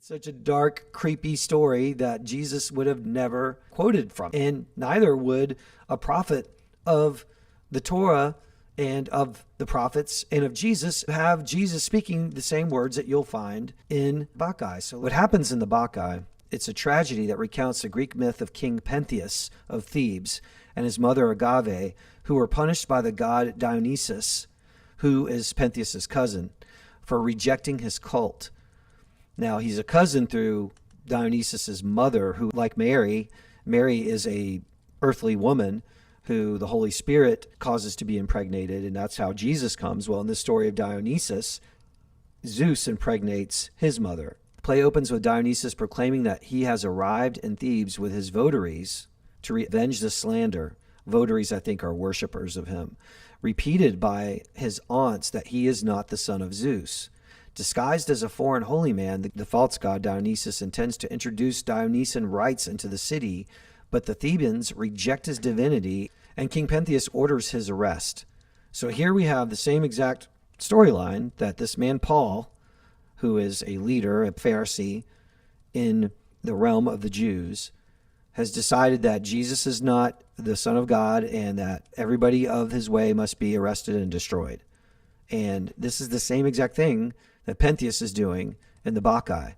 It's such a dark, creepy story that Jesus would have never quoted from, and neither would a prophet of the Torah and of the prophets and of Jesus have Jesus speaking the same words that you'll find in Bacchae. So what happens in the Bacchae, it's a tragedy that recounts the Greek myth of King Pentheus of Thebes and his mother Agave, who were punished by the god Dionysus, who is Pentheus's cousin, for rejecting his cult. Now, he's a cousin through Dionysus's mother, who, like Mary is a earthly woman who the Holy Spirit causes to be impregnated, and that's how Jesus comes. Well, in the story of Dionysus, Zeus impregnates his mother. The play opens with Dionysus proclaiming that he has arrived in Thebes with his votaries to revenge the slander. Votaries, I think, are worshippers of him. Repeated by his aunts that he is not the son of Zeus. Disguised as a foreign holy man, the false god Dionysus intends to introduce Dionysian rites into the city, but the Thebans reject his divinity, and King Pentheus orders his arrest. So here we have the same exact storyline that this man Paul, who is a leader, a Pharisee in the realm of the Jews, has decided that Jesus is not the Son of God and that everybody of his way must be arrested and destroyed. And this is the same exact thing that Pentheus is doing in the Bacchae. It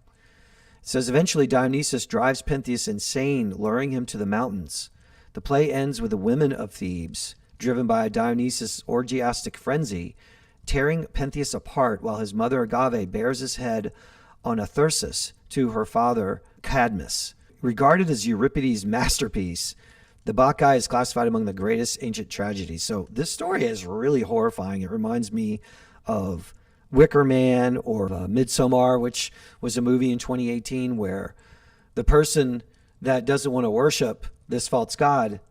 says, eventually Dionysus drives Pentheus insane, luring him to the mountains. The play ends with the women of Thebes, driven by Dionysus' orgiastic frenzy, tearing Pentheus apart while his mother Agave bears his head on a thyrsus to her father Cadmus. Regarded as Euripides' masterpiece, the Bacchae is classified among the greatest ancient tragedies. So this story is really horrifying. It reminds me of Wicker Man or Midsommar, which was a movie in 2018 where the person that doesn't want to worship this false god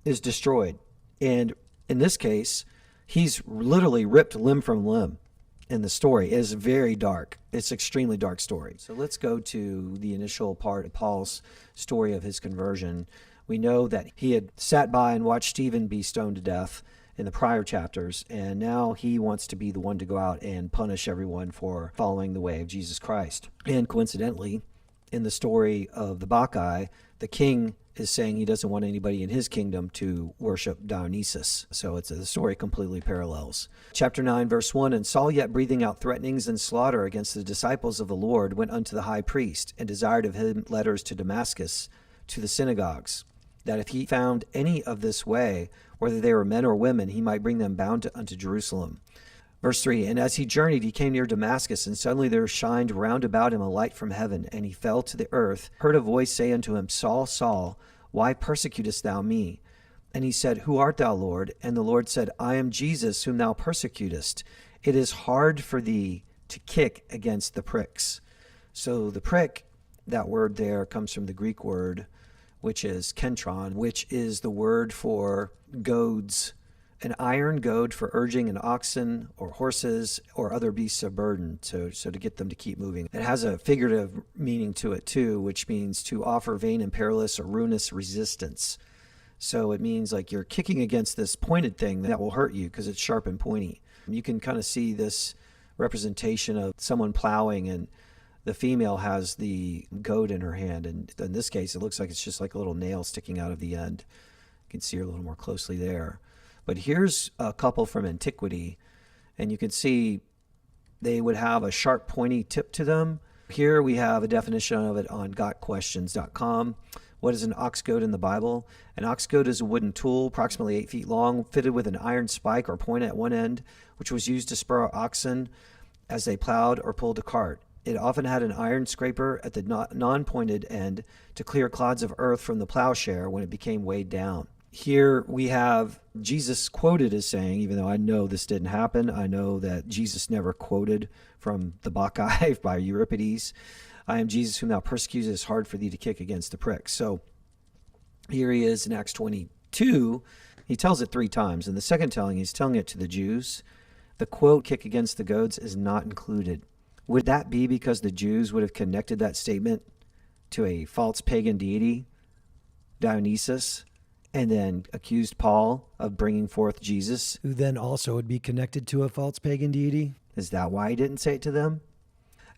is destroyed. And in this case, he's literally ripped limb from limb. In the story is very dark. It's an extremely dark story. So let's go to the initial part of Paul's story of his conversion. We know that he had sat by and watched Stephen be stoned to death in the prior chapters, and now he wants to be the one to go out and punish everyone for following the way of Jesus Christ. And coincidentally, in the story of the Bacchae, the king is saying he doesn't want anybody in his kingdom to worship Dionysus. So the story completely parallels. Chapter 9, verse 1, and Saul, yet breathing out threatenings and slaughter against the disciples of the Lord, went unto the high priest, and desired of him letters to Damascus, to the synagogues, that if he found any of this way, whether they were men or women, he might bring them bound unto Jerusalem. Verse 3, and as he journeyed, he came near Damascus, and suddenly there shined round about him a light from heaven, and he fell to the earth, heard a voice say unto him, Saul, Saul, why persecutest thou me? And he said, Who art thou, Lord? And the Lord said, I am Jesus, whom thou persecutest. It is hard for thee to kick against the pricks. So the prick, that word there comes from the Greek word, which is kentron, which is the word for goads, an iron goad for urging an oxen or horses or other beasts of burden, so to get them to keep moving. It has a figurative meaning to it too, which means to offer vain and perilous or ruinous resistance. So it means like you're kicking against this pointed thing that will hurt you because it's sharp and pointy. You can kind of see this representation of someone plowing, and the female has the goad in her hand, and in this case it looks like it's just like a little nail sticking out of the end. You can see her a little more closely there. But here's a couple from antiquity, and you can see they would have a sharp, pointy tip to them. Here we have a definition of it on gotquestions.com. What is an ox goad in the Bible? An ox goad is a wooden tool, approximately 8 feet long, fitted with an iron spike or point at one end, which was used to spur oxen as they plowed or pulled a cart. It often had an iron scraper at the non-pointed end to clear clods of earth from the plowshare when it became weighed down. Here we have Jesus quoted as saying, even though I know this didn't happen, I know that Jesus never quoted from the Bacchae by Euripides, I am Jesus whom thou persecutest, it is hard for thee to kick against the pricks. So here he is in Acts 22. He tells it 3 times. In the second telling, he's telling it to the Jews. The quote, kick against the goads, is not included. Would that be because the Jews would have connected that statement to a false pagan deity, Dionysus, and then accused Paul of bringing forth Jesus, who then also would be connected to a false pagan deity? Is that why he didn't say it to them?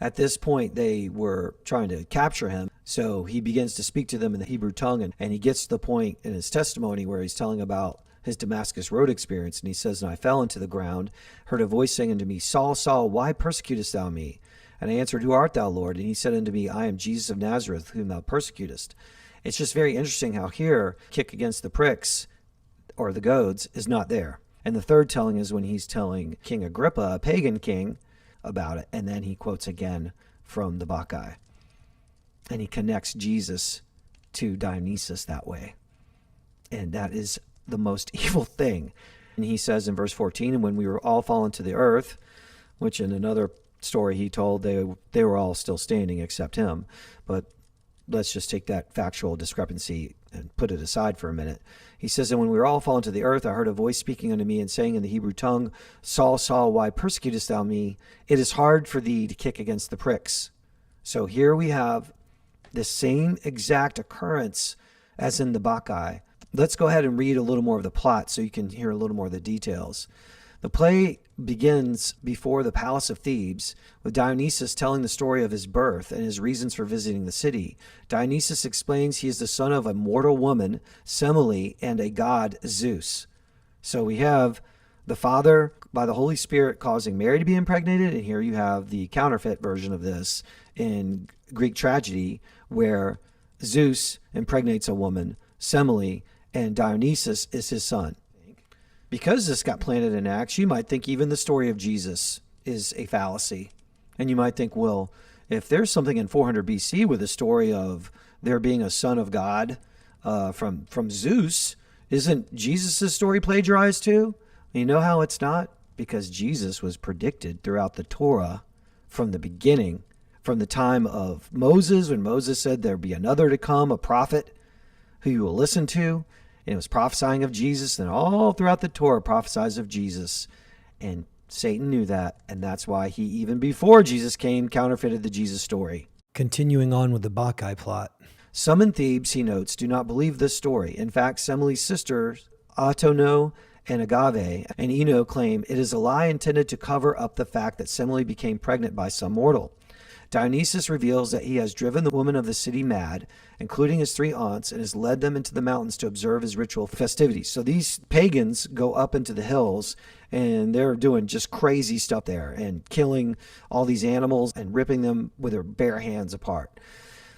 At this point, they were trying to capture him. So he begins to speak to them in the Hebrew tongue, and he gets to the point in his testimony where he's telling about his Damascus Road experience. And he says, "And I fell into the ground, heard a voice saying unto me, Saul, Saul, why persecutest thou me? And I answered, Who art thou, Lord? And he said unto me, I am Jesus of Nazareth, whom thou persecutest." It's just very interesting how here, kick against the pricks, or the goads, is not there. And the third telling is when he's telling King Agrippa, a pagan king, about it. And then he quotes again from the Bacchae. And he connects Jesus to Dionysus that way. And that is the most evil thing. And he says in verse 14, "And when we were all fallen to the earth," which in another story he told they were all still standing except him. But let's just take that factual discrepancy and put it aside for a minute. He says, "And when we were all fallen to the earth, I heard a voice speaking unto me and saying in the Hebrew tongue, Saul, Saul, why persecutest thou me? It is hard for thee to kick against the pricks." So here we have the same exact occurrence as in the Bacchae. Let's go ahead and read a little more of the plot so you can hear a little more of the details. The play begins before the palace of Thebes, with Dionysus telling the story of his birth and his reasons for visiting the city. Dionysus explains he is the son of a mortal woman, Semele, and a god, Zeus. So we have the Father, by the Holy Spirit, causing Mary to be impregnated, and here you have the counterfeit version of this in Greek tragedy, where Zeus impregnates a woman, Semele, and Dionysus is his son. Because this got planted in Acts, you might think even the story of Jesus is a fallacy. And you might think, well, if there's something in 400 BC with a story of there being a son of God from Zeus, isn't Jesus' story plagiarized too? You know how it's not? Because Jesus was predicted throughout the Torah from the beginning, from the time of Moses, when Moses said there'd be another to come, a prophet who you will listen to. And it was prophesying of Jesus, and all throughout the Torah prophesies of Jesus. And Satan knew that, and that's why he, even before Jesus came, counterfeited the Jesus story. Continuing on with the Bacchae plot. "Some in Thebes," he notes, "do not believe this story. In fact, Semele's sisters, Atono and Agave and Eno, claim it is a lie intended to cover up the fact that Semele became pregnant by some mortal. Dionysus reveals that he has driven the women of the city mad, including his 3 aunts, and has led them into the mountains to observe his ritual festivities." So these pagans go up into the hills, and they're doing just crazy stuff there, and killing all these animals and ripping them with their bare hands apart.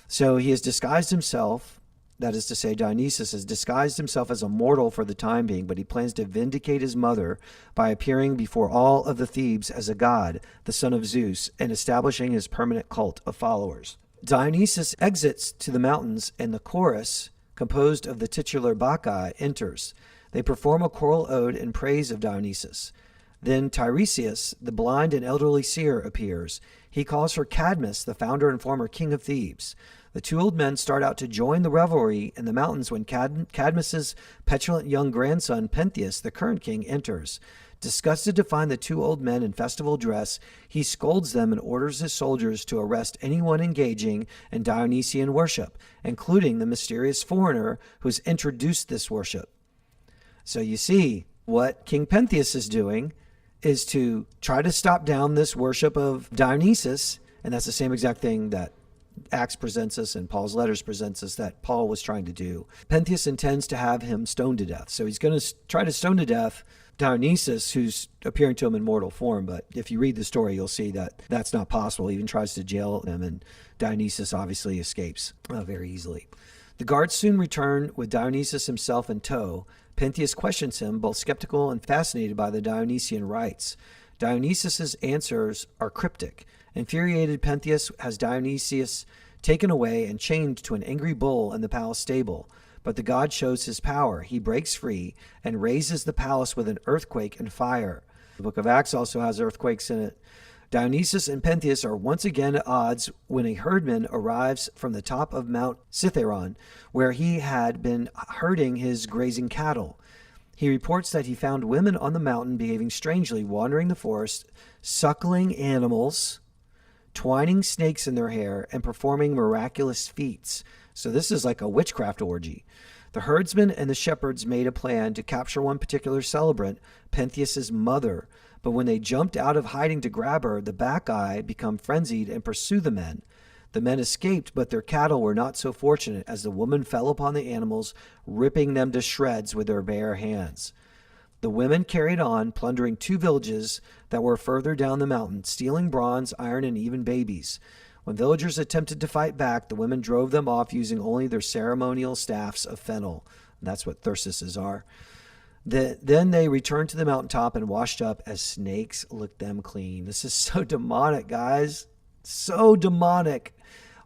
So he has disguised himself, that is to say, Dionysus has disguised himself as a mortal for the time being, but he plans to vindicate his mother by appearing before all of the Thebes as a god, the son of Zeus, and establishing his permanent cult of followers. Dionysus exits to the mountains, and the chorus, composed of the titular Bacchae, enters. They perform a choral ode in praise of Dionysus. Then Tiresias, the blind and elderly seer, appears. He calls for Cadmus, the founder and former king of Thebes. The 2 old men start out to join the revelry in the mountains when Cadmus's petulant young grandson, Pentheus, the current king, enters. Disgusted to find the 2 old men in festival dress, he scolds them and orders his soldiers to arrest anyone engaging in Dionysian worship, including the mysterious foreigner who's introduced this worship. So you see, what King Pentheus is doing is to try to stop down this worship of Dionysus, and that's the same exact thing that Acts presents us and Paul's letters presents us that Paul was trying to do. Pentheus intends to have him stoned to death. So he's going to try to stone to death Dionysus, who's appearing to him in mortal form. But if you read the story, you'll see that that's not possible. He even tries to jail him, and Dionysus obviously escapes very easily. The guards soon return with Dionysus himself in tow. Pentheus questions him, both skeptical and fascinated by the Dionysian rites. Dionysus's answers are cryptic. Infuriated, Pentheus has Dionysius taken away and chained to an angry bull in the palace stable. But the god shows his power. He breaks free and razes the palace with an earthquake and fire. The book of Acts also has earthquakes in it. Dionysus and Pentheus are once again at odds when a herdman arrives from the top of Mount Cithaeron, where he had been herding his grazing cattle. He reports that he found women on the mountain behaving strangely, wandering the forest, suckling animals, twining snakes in their hair, and performing miraculous feats. So this is like a witchcraft orgy. The herdsmen and the shepherds made a plan to capture one particular celebrant, Pentheus's mother, But when they jumped out of hiding to grab her, the Bacchae become frenzied and pursue the men. The men escaped, but their cattle were not so fortunate, as the woman fell upon the animals, ripping them to shreds with their bare hands. The women carried on, plundering 2 villages that were further down the mountain, stealing bronze, iron, and even babies. When villagers attempted to fight back, the women drove them off using only their ceremonial staffs of fennel. And that's what thyrsuses are. Then they returned to the mountaintop and washed up as snakes licked them clean. This is so demonic, guys. So demonic.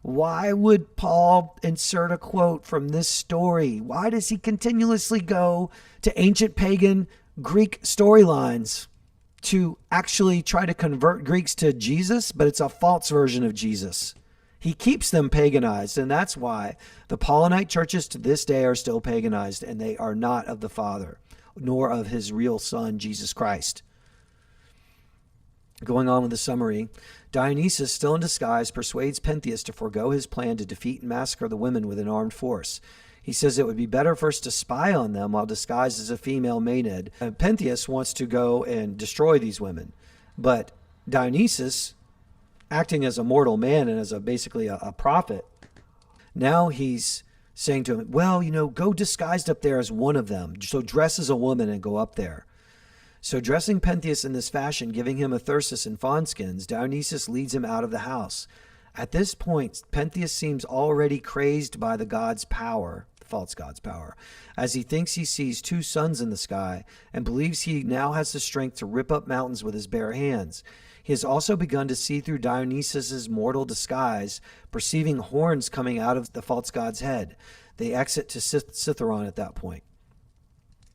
Why would Paul insert a quote from this story? Why does he continuously go to ancient pagan Greek storylines to actually try to convert Greeks to Jesus? But it's a false version of Jesus. He keeps them paganized, and that's why the Paulinite churches to this day are still paganized, and they are not of the Father, nor of his real Son, Jesus Christ. Going on with the summary, Dionysus, still in disguise, persuades Pentheus to forego his plan to defeat and massacre the women with an armed force. He says it would be better first to spy on them while disguised as a female Maenad. And Pentheus wants to go and destroy these women. But Dionysus, acting as a mortal man and as basically a prophet, now he's saying to him, well, go disguised up there as one of them. So dress as a woman and go up there. So dressing Pentheus in this fashion, giving him a thyrsus and fawn skins, Dionysus leads him out of the house. At this point, Pentheus seems already crazed by the god's power, the false god's power, as he thinks he sees 2 suns in the sky and believes he now has the strength to rip up mountains with his bare hands. He has also begun to see through Dionysus's mortal disguise, perceiving horns coming out of the false god's head. They exit to Citharon at that point.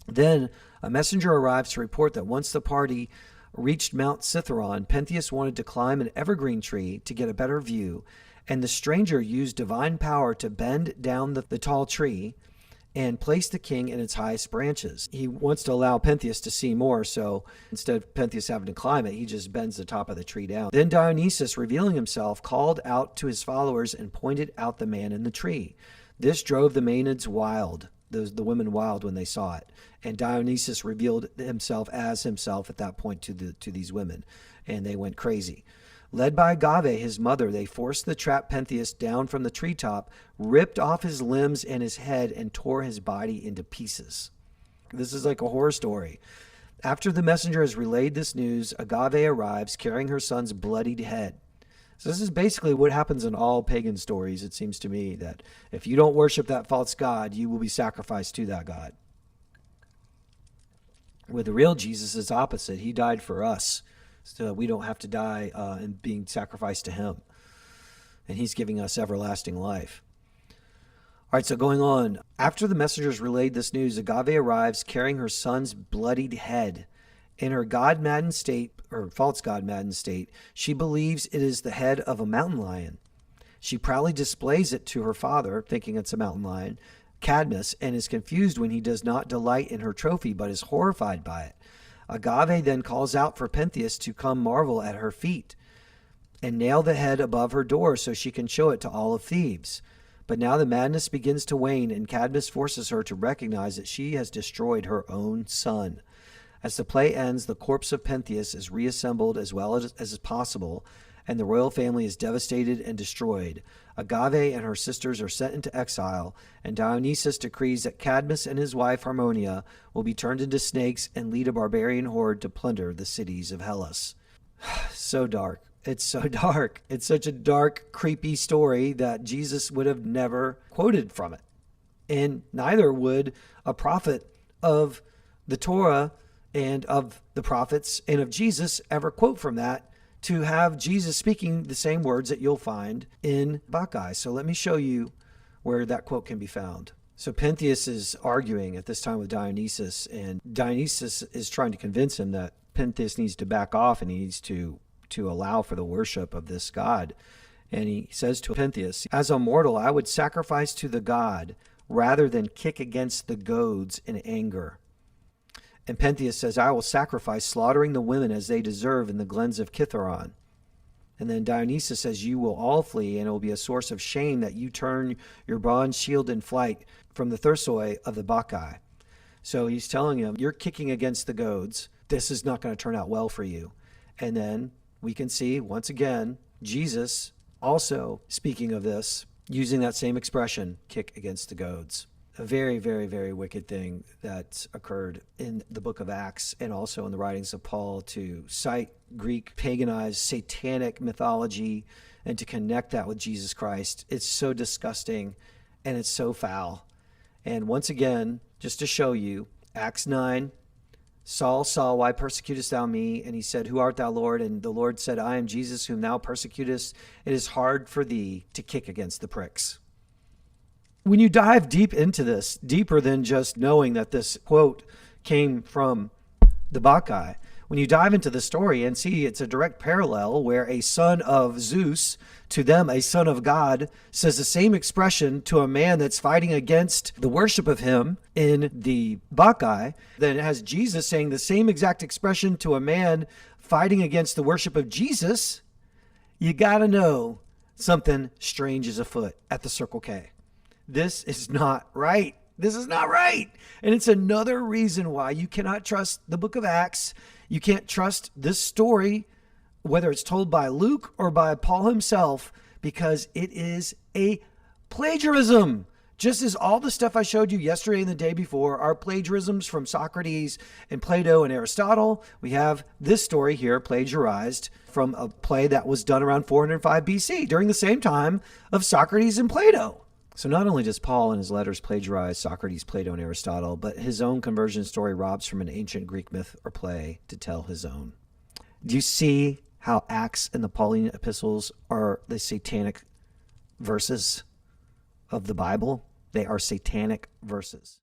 Then a messenger arrives to report that once the party reached Mount Citharon, Pentheus wanted to climb an evergreen tree to get a better view, and the stranger used divine power to bend down the tall tree and place the king in its highest branches. He wants to allow Pentheus to see more, so instead of Pentheus having to climb it, he just bends the top of the tree down. Then Dionysus, revealing himself, called out to his followers and pointed out the man in the tree. This drove the Maenads wild, the women wild when they saw it. And Dionysus revealed himself as himself at that point to these women, and they went crazy. Led by Agave, his mother, they forced the trapped Pentheus down from the treetop, ripped off his limbs and his head, and tore his body into pieces. This is like a horror story. After the messenger has relayed this news, Agave arrives carrying her son's bloodied head. So this is basically what happens in all pagan stories, it seems to me, that if you don't worship that false god, you will be sacrificed to that god. With the real Jesus, it's opposite. He died for us, so that we don't have to die and being sacrificed to him. And he's giving us everlasting life. All right, so going on. After the messengers relayed this news, Agave arrives carrying her son's bloodied head. In her god-maddened state, or false god-maddened state, she believes it is the head of a mountain lion. She proudly displays it to her father, thinking it's a mountain lion, Cadmus, and is confused when he does not delight in her trophy, but is horrified by it. Agave then calls out for Pentheus to come marvel at her feat and nail the head above her door so she can show it to all of Thebes. But now the madness begins to wane, and Cadmus forces her to recognize that she has destroyed her own son. As the play ends, the corpse of Pentheus is reassembled as well as is possible, and the royal family is devastated and destroyed. Agave and her sisters are sent into exile, and Dionysus decrees that Cadmus and his wife Harmonia will be turned into snakes and lead a barbarian horde to plunder the cities of Hellas. So dark. It's so dark. It's such a dark, creepy story that Jesus would have never quoted from it. And neither would a prophet of the Torah and of the prophets and of Jesus ever quote from that, to have Jesus speaking the same words that you'll find in Bacchae. So let me show you where that quote can be found. So Pentheus is arguing at this time with Dionysus, and Dionysus is trying to convince him that Pentheus needs to back off and he needs to allow for the worship of this god. And he says to Pentheus, "As a mortal, I would sacrifice to the god rather than kick against the goads in anger." And Pentheus says, "I will sacrifice, slaughtering the women as they deserve in the glens of Kithaeron." And then Dionysus says, "You will all flee, and it will be a source of shame that you turn your bronze shield in flight from the Thursoi of the Bacchae." So he's telling him, you're kicking against the goads this is not going to turn out well for you. And then we can see, once again, Jesus also speaking of this, using that same expression, kick against the goads. A very, very, very wicked thing that occurred in the book of Acts and also in the writings of Paul, to cite Greek paganized satanic mythology and to connect that with Jesus Christ. It's so disgusting and it's so foul. And once again, just to show you, Acts 9, Saul, Saul, why persecutest thou me? And he said, who art thou, Lord? And the Lord said, I am Jesus whom thou persecutest. It is hard for thee to kick against the pricks. When you dive deep into this, deeper than just knowing that this quote came from the Bacchae, when you dive into the story and see it's a direct parallel where a son of Zeus, to them a son of God, says the same expression to a man that's fighting against the worship of him in the Bacchae, then it has Jesus saying the same exact expression to a man fighting against the worship of Jesus. You got to know something strange is afoot at the Circle K. This is not right. This is not right. And it's another reason why you cannot trust the book of Acts. You can't trust this story, whether it's told by Luke or by Paul himself, because it is a plagiarism. Just as all the stuff I showed you yesterday and the day before are plagiarisms from Socrates and Plato and Aristotle, we have this story here plagiarized from a play that was done around 405 BC, during the same time of Socrates and Plato. So not only does Paul in his letters plagiarize Socrates, Plato, and Aristotle, but his own conversion story robs from an ancient Greek myth or play to tell his own. Do you see how Acts and the Pauline epistles are the satanic verses of the Bible? They are satanic verses.